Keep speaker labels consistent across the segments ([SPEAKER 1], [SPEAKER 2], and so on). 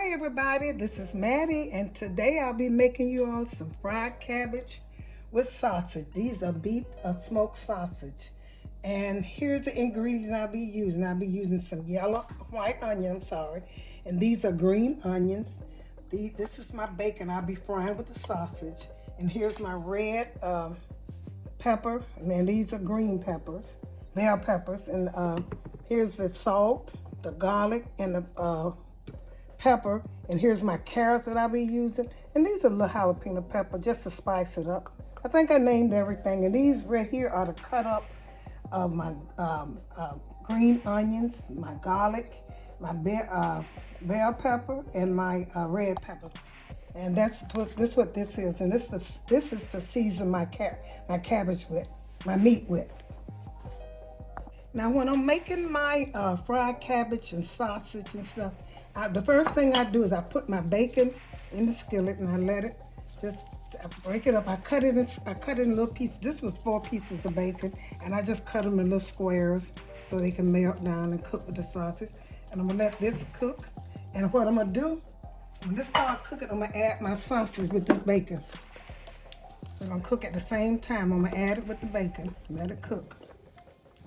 [SPEAKER 1] Hi everybody, this is Mattie, and today I'll be making you all some fried cabbage with sausage. These are beef smoked sausage. And here's the ingredients I'll be using. I'll be using some white onion, and these are green onions. This is my bacon I'll be frying with the sausage. And here's my red pepper, and then these are green peppers, bell peppers. And here's the salt, the garlic, and the pepper. And here's my carrots that I'll be using, and these are little jalapeno pepper just to spice it up. I think I named everything, and these right here are the cut up of my green onions, my garlic, my bell pepper, and my red peppers. And that's what this is. And this is to season my cabbage with, my meat with. Now, when I'm making my fried cabbage and sausage and stuff, the first thing I do is I put my bacon in the skillet and I let it I break it up. I cut it in little pieces. This was 4 pieces of bacon, and I just cut them in little squares so they can melt down and cook with the sausage. And I'm gonna let this cook. And what I'm gonna do, when this starts cooking, I'm gonna add my sausage with this bacon. So I'm gonna cook at the same time. I'm gonna add it with the bacon, let it cook.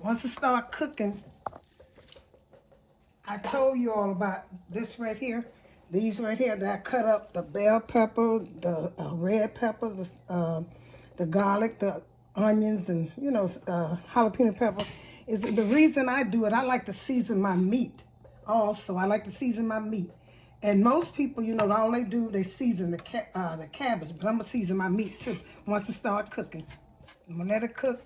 [SPEAKER 1] Once it starts cooking, I told you all about this right here. These right here that I cut up, the bell pepper, the red pepper, the garlic, the onions, and jalapeno peppers. Is the reason I do it. I like to season my meat. Also, I like to season my meat. And most people, all they do, they season the cabbage, but I'm gonna season my meat too. Once it start cooking, I'm gonna let it cook.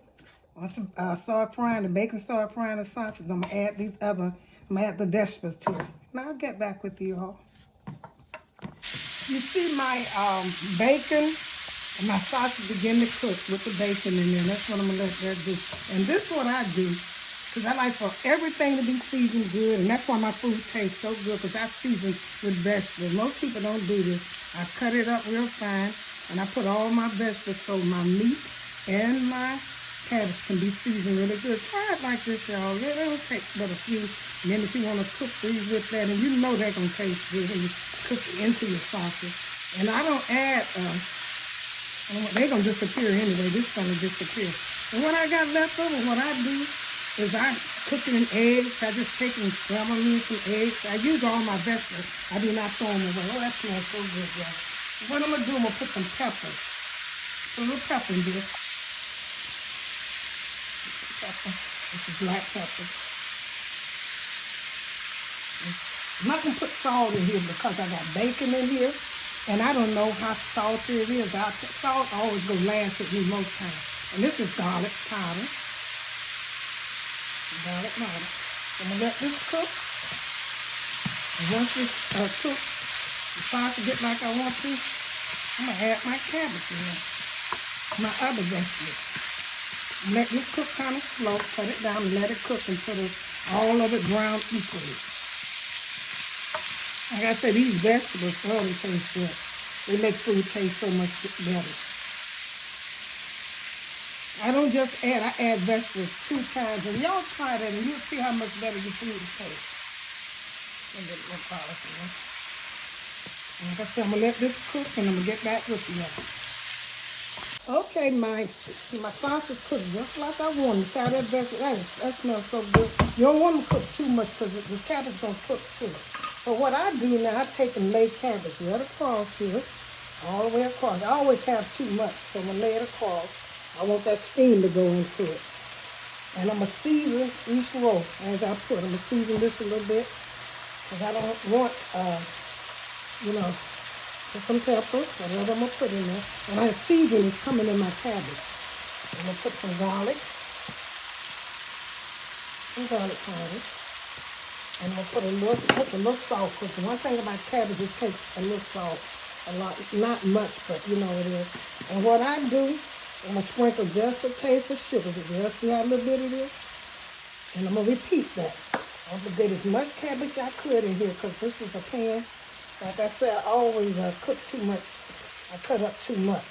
[SPEAKER 1] Once it start frying, the bacon start frying the sausage, I'm gonna add I'm gonna add the vegetables to it. Now I'll get back with you all. You see my bacon and my sausage begin to cook with the bacon in there. That's what I'm gonna let that do. And this is what I do, because I like for everything to be seasoned good, and that's why my food tastes so good, because I season with vegetables. Most people don't do this. I cut it up real fine, and I put all my vegetables, so my meat and my cabbage can be seasoned really good. Try it like this, y'all. It'll take but a few minutes. You want to cook these with that, and you know they're going to taste good when you cook it into your sausage. And I don't add, they're going to disappear anyway. This is going to disappear. And what I got left over, what I do is I cook it in eggs. I just take and scramble me some eggs. I use all my vegetables. I do not throw them away. Oh, that smells so good, y'all. What I'm going to do, I'm going to put some pepper. Put a little pepper in this. This is black pepper. I'm not going to put salt in here because I got bacon in here, and I don't know how salty it is. Salt always goes last with me most times. And this is garlic powder. Garlic powder. I'm going to let this cook. And once this cooks, the sausage get like I want to, I'm going to add my cabbage in there. My other vegetables. Let this cook kind of slow. Cut it down and let it cook until all of it brown equally. Like I said, these vegetables really taste good. They make food taste so much better. I don't just add, I add vegetables 2 times. And y'all try that and you'll see how much better your food tastes. Let me get a little polish in. Like I said, I'm going to let this cook and I'm going to get back with you. Okay, my sausage cooked just like I wanted. See how that smells so good. You don't want to cook too much because the cabbage is going to cook too. So what I do now, I take and lay cabbage right across here, all the way across. I always have too much, so I'm going to lay it across. I want that steam to go into it. And I'm going to season each row as I put. I'm going to season this a little bit because I don't want, put some pepper, whatever I'm going to put in there. And my season is coming in my cabbage. I'm going to put some garlic powder. And I'm going to put a little salt, because one thing about cabbage, it takes a little salt, a lot, not much, but you know it is. And what I do, I'm going to sprinkle just a taste of sugar. Just see how little bit it is? And I'm going to repeat that. I'm going to get as much cabbage I could in here, because this is a pan. Like I said, I always cook too much. I cut up too much.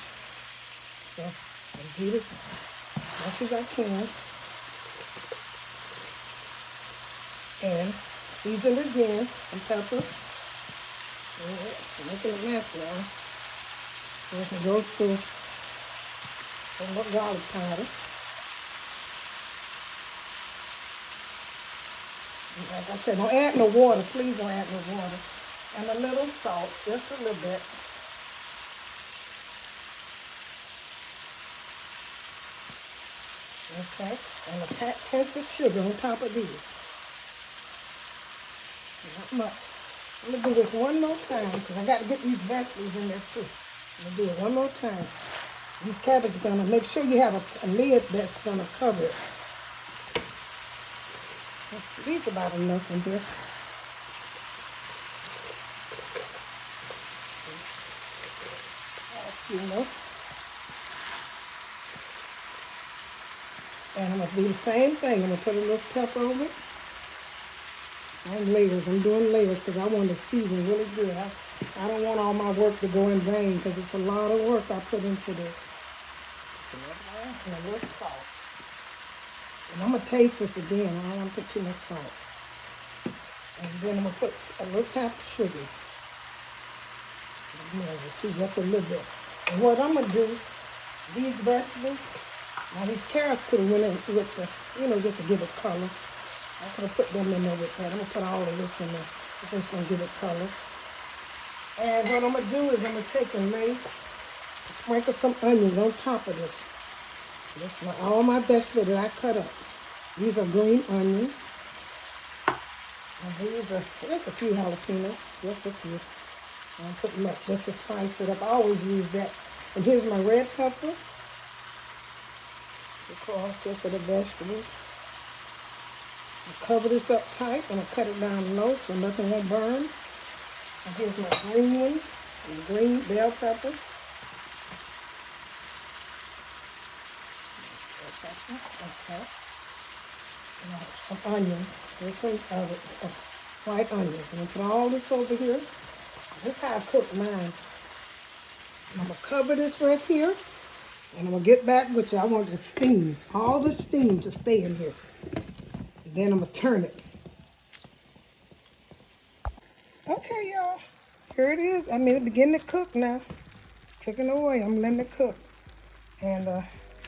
[SPEAKER 1] So I do this as much as I can. And season again, some pepper, Making a mess now. So I can go through a little garlic powder. And like I said, don't add no water. Please don't add no water. And a little salt, just a little bit. Okay, and a pinch of sugar on top of these. Not much. I'm going to do this one more time because I got to get these vegetables in there too. I'm going to do it one more time. These cabbage are going to make sure you have a lid that's going to cover it. These are about enough in here. You know. And I'm going to do the same thing. I'm going to put a little pepper over it. Same layers. I'm doing layers because I want the season really good. I don't want all my work to go in vain because it's a lot of work I put into this. So, and a little salt. And I'm going to taste this again. I don't want to put too much salt. And then I'm going to put a little tap of sugar. See, just a little bit. And what I'm going to do, these vegetables, now these carrots could have went in with the, you know, just to give it color. I could have put them in there with that. I'm going to put all of this in there. It's just going to give it color. And what I'm going to do is I'm going to take and sprinkle some onions on top of this. This is all my vegetables that I cut up. These are green onions. And these are, there's a few jalapeños. Just a few. I don't put much just to spice it up. I always use that. And here's my red pepper. Across here for the vegetables. I cover this up tight and I cut it down low so nothing won't burn. And here's my green ones. And green bell pepper. Okay. And some onions. There's some white onions. I'm going to put all this over here. This is how I cook mine. And I'm going to cover this right here. And I'm going to get back with you. I want the steam. All the steam to stay in here. And then I'm going to turn it. Okay, y'all. Here it is. I mean, it's beginning to cook now. It's cooking away. I'm letting it cook. And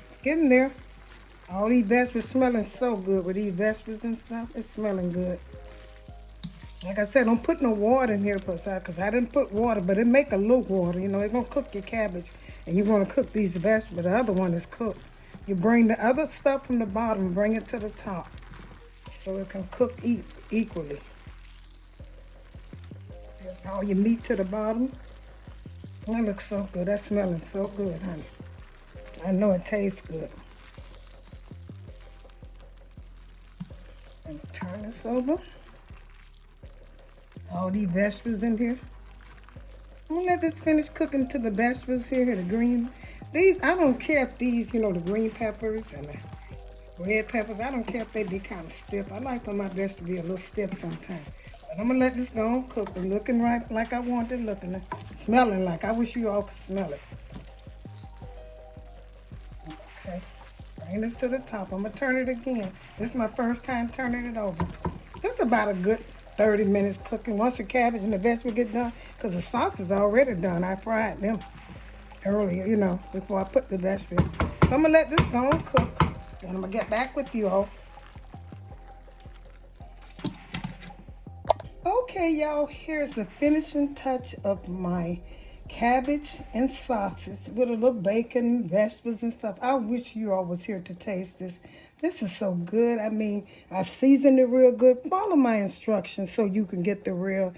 [SPEAKER 1] it's getting there. All these vegetables smelling so good with these vegetables and stuff. It's smelling good. Like I said, don't put no water in here because I didn't put water, but it make a little water. You know, it's going to cook your cabbage and you're going to cook these vegetables. The other one is cooked. You bring the other stuff from the bottom and bring it to the top so it can cook equally. There's all your meat to the bottom. That looks so good. That's smelling so good, honey. I know it tastes good. And turn this over. All these vegetables in here. I'm gonna let this finish cooking to the vegetables here, the green. These, I don't care if these, you know, the green peppers and the red peppers, I don't care if they be kind of stiff. I like for my vegetables to be a little stiff sometimes. But I'm gonna let this go and cook. It's looking right like I want it looking. Smelling like, I wish you all could smell it. Okay, bring this to the top. I'm gonna turn it again. This is my first time turning it over. This is about a good 30 minutes cooking. Once the cabbage and the vegetable get done, because the sauce is already done. I fried them earlier, you know, before I put the vegetable in. So I'm going to let this go and cook, and I'm going to get back with you all. Okay, y'all, here's the finishing touch of my cabbage and sausage with a little bacon, vegetables and stuff. I wish you all was here to taste this. This is so good. I mean, I seasoned it real good. Follow my instructions so you can get the real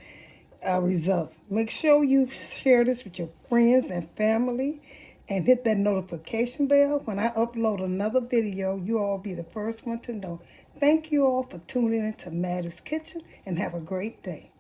[SPEAKER 1] results. Make sure you share this with your friends and family and hit that notification bell. When I upload another video, you all be the first one to know. Thank you all for tuning in to Mattie's Kitchen and have a great day.